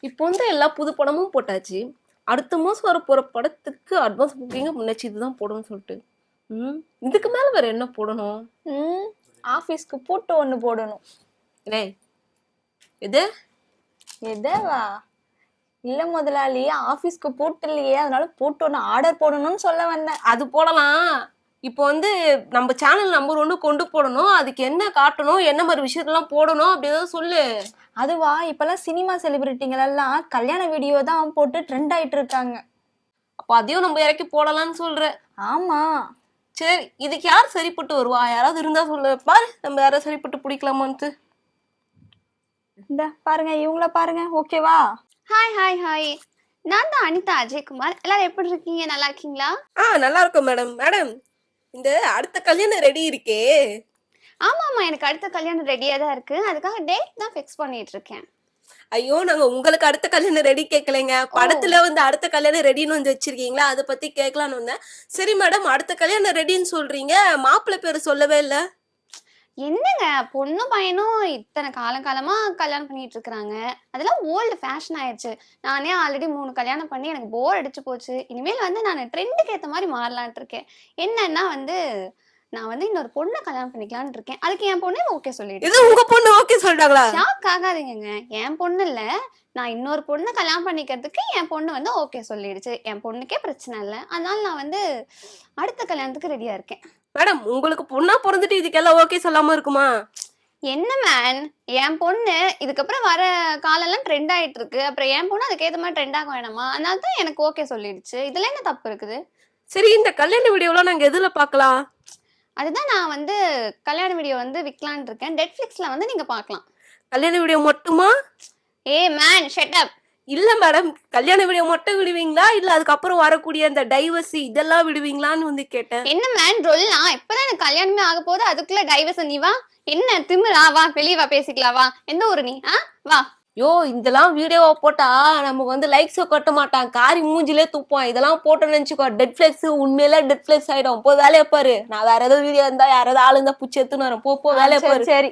இப்போ வந்து எல்லா புது படமும் போட்டாச்சு. அடுத்த மாசம் வரப்போற படத்துக்கு அட்வான்ஸ் புக்கிங்க முன்னாச்சு இதுதான் போடணும்னு சொல்லிட்டு. இதுக்கு மேல வேற என்ன போடணும்? ஆபீஸ்க்கு பூட்டு ஒண்ணு போடணும். டேய் எது? எதவா? இல்ல முதலாளி, ஆபீஸ்க்கு பூட்டு இல்லையே, அதனால பூட்டு ஒண்ணு ஆர்டர் போடணும்னு சொல்ல வந்தேன். அது போடலாம். இப்போ வந்து நம்ம சேனல் நம்பர் 1 கொண்டு போடணும். அதுக்கு என்ன காட்டணும், என்ன மாதிரி விஷயத்தெல்லாம் போடணும் அப்படி ஏதாவது சொல்லு. அதுவா, இப்பெல்லாம் சினிமா செலிபிரிட்டிகள் எல்லாம் கல்யாண வீடியோ தான் போட்டு ட்ரெண்ட் ஆயிட்டு இருக்காங்க. அப்ப அதையும் நம்ம இறக்கி போடலாம்னு சொல்ற. ஆமா. சரி, இதுக்கு யார் சரிப்பட்டு வருவா? யாராவது இருந்தா சொல்லு. பாரு நம்ம யாராவது சரிப்பட்டு பிடிக்கலாமான்ட்டு. இந்த பாருங்க, இவங்கள பாருங்க. ஓகேவா? ஹாய் ஹாய் ஹாய், நான் தான் அனிதா அஜய்குமார். எல்லாரும் எப்படி இருக்கீங்க? நல்லா இருக்கீங்களா? நல்லா இருக்கும் மேடம். மேடம், இந்த அடுத்த கல்யாணம் ரெடி இருக்கே. ஆமாம்மா, எனக்கு அடுத்த கல்யாணம் ரெடியாக தான் இருக்கு. அதுக்காக டேட் தான் ஃபிக்ஸ் பண்ணிட்டு இருக்கேன். ஐயோ, நாங்க உங்களுக்கு அடுத்த கல்யாணம் ரெடி கேட்கலைங்க. படத்துல வந்து அடுத்த கல்யாணம் ரெடின்னு வந்து வச்சிருக்கீங்களா, அதை பத்தி கேட்கலான்னு வந்தேன். சரி மேடம், அடுத்த கல்யாணம் ரெடின்னு சொல்றீங்க, மாப்பிள்ளை பேரு சொல்லவே இல்லை. என்னங்க, பொண்ணும் பையனும் இத்தனை காலமா கல்யாணம் பண்ணிட்டு இருக்கிறாங்க. அதெல்லாம் ஓல்டு ஃபேஷன் ஆயிடுச்சு. நானே ஆல்ரெடி 3 கல்யாணம் பண்ணி எனக்கு போர் அடிச்சு போச்சு. இனிமேல் வந்து நான் ட்ரெண்டுக்கு ஏற்ற மாதிரி மாறலான் இருக்கேன். என்னன்னா வந்து நான் வந்து இன்னொரு பொண்ணை கல்யாணம் பண்ணிக்கலான்னு இருக்கேன். அதுக்கு என் பொண்ணு ஓகே சொல்லிட்டு. இது உங்க பொண்ணு ஓகே சொல்றாங்களா? ஷாக் ஆகாதீங்க, என் பொண்ணு இல்ல, நான் இன்னொரு பொண்ணை கல்யாணம் பண்ணிக்கிறதுக்கு என் பொண்ணு வந்து ஓகே சொல்லிடுச்சு. என் பொண்ணுக்கே பிரச்சனை இல்லை. அதனால நான் வந்து அடுத்த கல்யாணத்துக்கு ரெடியா இருக்கேன். மேடம், உங்களுக்கு பொண்ணா பிறந்துட்டு இதுக்கெல்லாம் ஓகே சொல்லாம இருக்குமா? என்ன மேன், என் பொண்ணு இதுக்கப்புறம் வர காலெல்லாம் ட்ரெண்ட் ஆயிட்டு இருக்கு. அப்புறம் என் பொண்ணு அதுக்கேற்ற மாதிரி ட்ரெண்ட் ஆக வேணாமா? அதனால தான் எனக்கு ஓகே சொல்லிடுச்சு. இதுல என்ன தப்பு இருக்குது? சரி, இந்த கல்யாண வீடியோலாம் நாங்க எதுல பார்க்கலாம்? அதுதான் நான் வந்து கல்யாண வீடியோ வந்து விற்கலான் இருக்கேன். நெட்ஃபிளிக்ஸ்ல வந்து நீங்க பார்க்கலாம். கல்யாண வீடியோ மட்டுமா? A man, shut up. இல்ல மேடம், கல்யாண வீடியோ மட்டும் விடுவீங்களா, இல்ல அதுக்கப்புறம் வரக்கூடிய அந்த டைவர்ஸ் இதெல்லாம் விடுவீங்களான்னு வந்து கேட்டேன். என்ன மேன் ரொல்லா, இப்பதான் எனக்கு கல்யாணமே ஆக போகுது, அதுக்குள்ள டைவர்ஸ் நீ வா? என்ன திமிரா? வா வெளியே வா, பேசிக்கலாம் வா. எந்த ஊரு நீ? வா. யோ, இதெல்லாம் வீடியோவா போட்டா நமக்கு வந்து லைக்ஸோ கட்ட மாட்டான், காரி மூஞ்சிலே துப்பான். இதெல்லாம் போட்டோன்னு நினைச்சுக்கோ, டெட் ஃபிளெக்ஸ் உண்மையிலே டெட் ஃபிளெக்ஸ் ஆயிடும். போ வேலையை பாரு. நான் வேற ஏதாவது வீடியோ இருந்தா யாராவது ஆளு இருந்தா புடிச்சு எடுத்துன்னு வரேன். போ வேலையை பாரு. சரி.